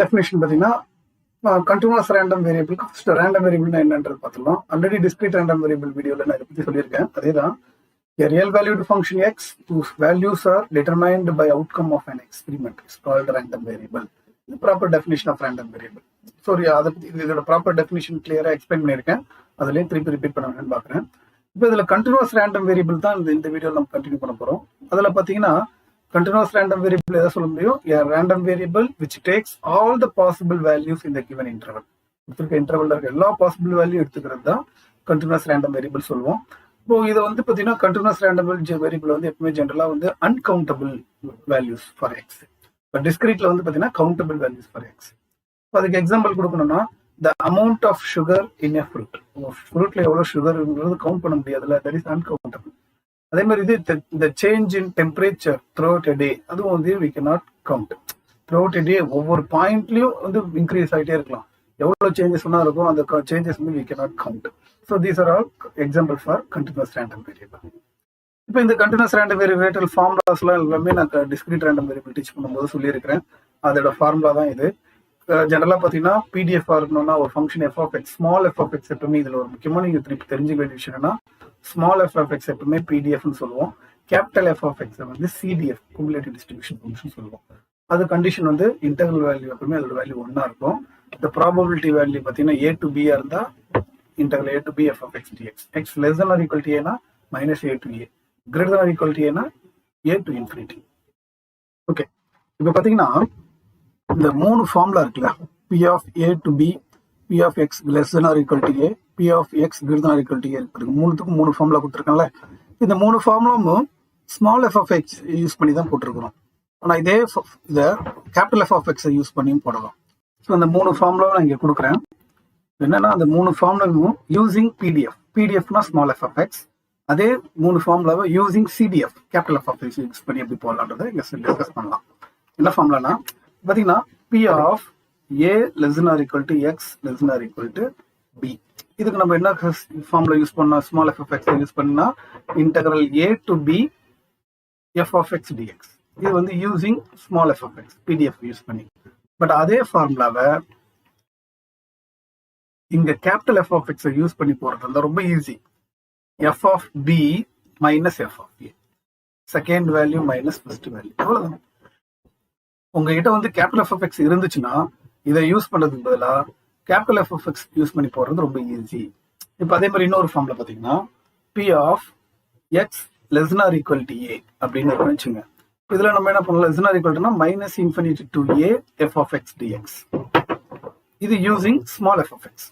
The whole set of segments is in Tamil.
டெஃபினேஷன் பார்த்தீங்கன்னா கண்டினியூஸ் ரேண்டம் வேரியபிளுக்கு ஃபர்ஸ்ட் ரேண்டம் வேரியபிள்னா என்னன்றது பார்த்துக்கலாம். ஆல்ரெடி டிஸ்கிரீட் ரேண்டம் வேரியபிள் வீடியோவில் நான் இதை பற்றி சொல்லியிருக்கேன். அதே தான் a real valued function x whose values are determined by outcome of an experiment is called random variable. The proper definition of random variable. Sorry, அதை பற்றி இதோட ப்ராப்பர் டெஃபினிஷன் கிளியராக எக்ஸ்பிளைன் பண்ணியிருக்கேன். அதுலேயே திருப்பி ரிப்பீட் பண்ண வேணும்னு பார்க்குறேன். இப்போ இதில் கண்டினியூஸ் ரேண்டம் வேரியபிள் தான் இந்த வீடியோவில் நம்ம கண்டினியூ பண்ண போகிறோம். அதில் பார்த்தீங்கன்னா continuous random variable எதை சொல்ல முடியும்? a random variable which takes all the possible values in the given interval. கொடுத்துருக்க இன்டர்வல்ல இருக்க எல்லா பாசிபிள் வேல்யூ எடுத்துக்கிறது தான் கண்டினியூஸ் ரேண்டம் வேரியபிள் சொல்லுவோம். இப்போ இதை வந்து பார்த்தீங்கன்னா கண்டினியூஸ் ரேண்டம் வேரியபிள் வந்து எப்பவுமே ஜென்ரலாக வந்து அன்கவுண்டபிள் வேல்யூஸ் ஃபார் எக்ஸ். இப்போ டிஸ்கிரீட்ல வந்து பார்த்தீங்கன்னா கவுண்டபிள் வேல்யூஸ் ஃபார் எக்ஸ். இப்போ அதுக்கு எக்ஸாம்பிள் கொடுக்கணும்னா the amount of sugar in a fruit. ஃப்ரூட்ல எவ்வளோ சுகர்ங்கிறது கவுண்ட் பண்ண முடியாதுல்ல, தட் இஸ் அன்கவுண்டபிள். அதே மாதிரி இது இந்த change in temperature throughout a day, அதுவும் வந்து we can not count. Throughout a day ஒவ்வொரு பாயிண்ட்லயும் வந்து இன்க்ரீஸ் ஆகிட்டே இருக்கலாம். எவ்வளோ சேஞ்சஸ் ஒன்றா இருக்கும், அந்த சேஞ்சஸ் வந்து we can not count. So these are all example for continuous random variable. இப்போ இந்த கண்டினியூஸ் ரேண்டம் வேரியபிள் ஃபார்முலாஸ்லாம் எல்லாமே நான் டிஸ்கிரீட் ரேண்டம் வேரியபிள் டீச் பண்ணும்போது சொல்லியிருக்கிறேன். அதோட ஃபார்முலா தான் இது. ஜெனரலாக பார்த்தீங்கன்னா பிடிஎஃப் இருக்கணும்னா ஒரு function f of x, small f of x எப்பவுமே இதில் ஒரு முக்கியமான நீங்கள் திருப்பி தெரிஞ்சுக்க வேண்டிய விஷயம் என்னன்னா ஸ்மால் எஃப் ஆஃப் எக்ஸ் எப்பவுமே பிடிஎஃப்னு சொல்லுவோம். கேபிட்டல் எஃப் ஆஃப் எக்ஸ் வந்து சிடிஎஃப் குமுலேட்டிவ் டிஸ்ட்ரிபியூஷன் ஃபங்க்ஷன் சொல்லுவோம். அது கண்டிஷன் வந்து இன்டெகிரல் வேல்யூ எப்பவுமே அதோட வேல்யூ ஒன்றா இருக்கும். இந்த ப்ராபபிலிட்டி வேல்யூ பார்த்தீங்கன்னா ஏ டு பியா இருந்தால் integral a to b f of x dx. X less than or equal to ஏனா minus a to a, greater than or equal to ஏனா ஏ டு இன்ஃபினிட்டி. ஓகே, இப்போ பார்த்தீங்கன்னா இந்த மூணு ஃபார்முலா இருக்குல்ல, P of a to b, P of x less than or equal to a, P of x greater than or equal to a இருக்கு. மூணுத்துக்கும் மூணு ஃபார்முலா கொடுத்துருக்கேன்ல. இந்த மூணு ஃபார்முலாவும் small f of x use பண்ணி தான் போட்டிருக்கிறோம். ஆனால் இதை கேபிட்டல் எஃப் ஆஃப் எக்ஸை யூஸ் பண்ணியும் போடலாம். ஸோ அந்த மூணு ஃபார்முலாவும் நான் இங்கே கொடுக்குறேன். என்னன்னா அந்த மூணு ஃபார்முலாவும் யூசிங் பிடிஎஃப், பிடிஎஃப்னா ஸ்மால் எஃப் ஆஃப் எக்ஸ், அதே மூணு ஃபார்முலாவை using CDF capital F of x use பண்ணி எப்படி போடலான்றதை இங்கே டிஸ்கஸ் பண்ணலாம். என்ன ஃபார்முலானா பார்த்தீங்கன்னா P of a less than or equal to x less than or equal to b. இதுக்கு நம்ம என்ன ஃபார்முலா யூஸ் பண்ணோம்? Small f of x use பண்ணா integral a to b f of x dx. இது வந்து using small f of x PDF use பண்ணி. பட் அதே ஃபார்முலாவை இங்க capital F of x use பண்ணி போறது ரொம்ப easy. F of b minus f of a, second value minus first value, அவ்வளவுதான். உங்ககிட்ட வந்து கேபிட்டல் எஃப் ஆஃப் எக்ஸ் இருந்துச்சுன்னா இதை யூஸ் பண்றதுக்கு பதிலாக capital F of x use பண்ணி போடுறது ரொம்ப ஈஸி. இப்போ அதே மாதிரி இன்னொரு ஃபார்ம்ல பார்த்தீங்கன்னா P of x less than or equal to a அப்படின்னு வச்சுங்க. இதில் நம்ம என்ன பண்ணலாம்? லெஸ் தன் ஆர் ஈக்குவல் டுனா minus infinity to a f of x dx. இது using small f of x.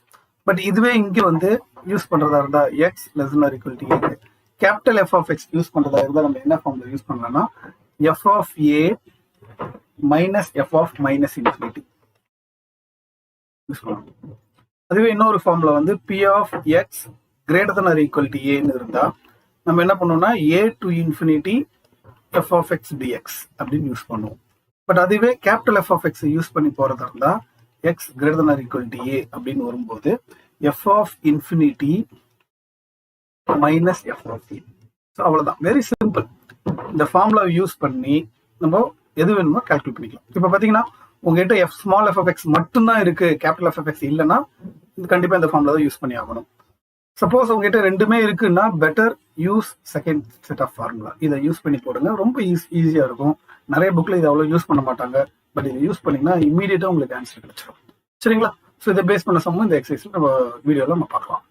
But இதுவே இங்கே வந்து யூஸ் பண்றதா இருந்தா x less than or equal to a, capital F of x use பண்றதா இருந்தா நம்ம என்ன ஃபார்ம்ல யூஸ் பண்ணலாம்னா f of a minus f of minus infinity. அதுவே இன்னொரு ஃபார்ம்ல வந்து P of x greater than or equal to ஏன்னு இருந்தா நம்ம என்ன பண்ணுவோம்னா a to infinity f of x dx அப்படின்னு யூஸ் பண்ணுவோம். பட் அதுவே capital F of x use பண்ணி போறதா இருந்தா x greater than or equal to a அப்படின்னு வரும்போது f of infinity minus f of a. So அவ்வளவுதான், வெரி சிம்பிள். இந்த ஃபார்முலாவை யூஸ் பண்ணி நம்ம எது வேணுமோ கால்குலேட் பண்ணிக்கலாம். இப்போ பார்த்தீங்கன்னா உங்ககிட்ட f small f of x மட்டும்தான் இருக்கு, கேபிட்டல் எஃப் ஆஃப் எக்ஸ் இல்லைன்னா கண்டிப்பா இந்த ஃபார்முலா தான் யூஸ் பண்ணி ஆகணும். சப்போஸ் உங்ககிட்ட ரெண்டுமே இருக்குன்னா better use second set of formula. இதை யூஸ் பண்ணி போடுங்க, ரொம்ப ஈஸியா இருக்கும். நிறைய புக்ல இதை அவ்வளோ யூஸ் பண்ண மாட்டாங்க, பட் இதை யூஸ் பண்ணீங்கன்னா இமீடியட்டா உங்களுக்கு ஆன்சர் கிடைச்சிடும். சரிங்களா? ஸோ இதை பேஸ் பண்ண சம்ம இந்த எக்ஸசைஸ் நம்ம வீடியோவில் நம்ம பார்க்கலாம்.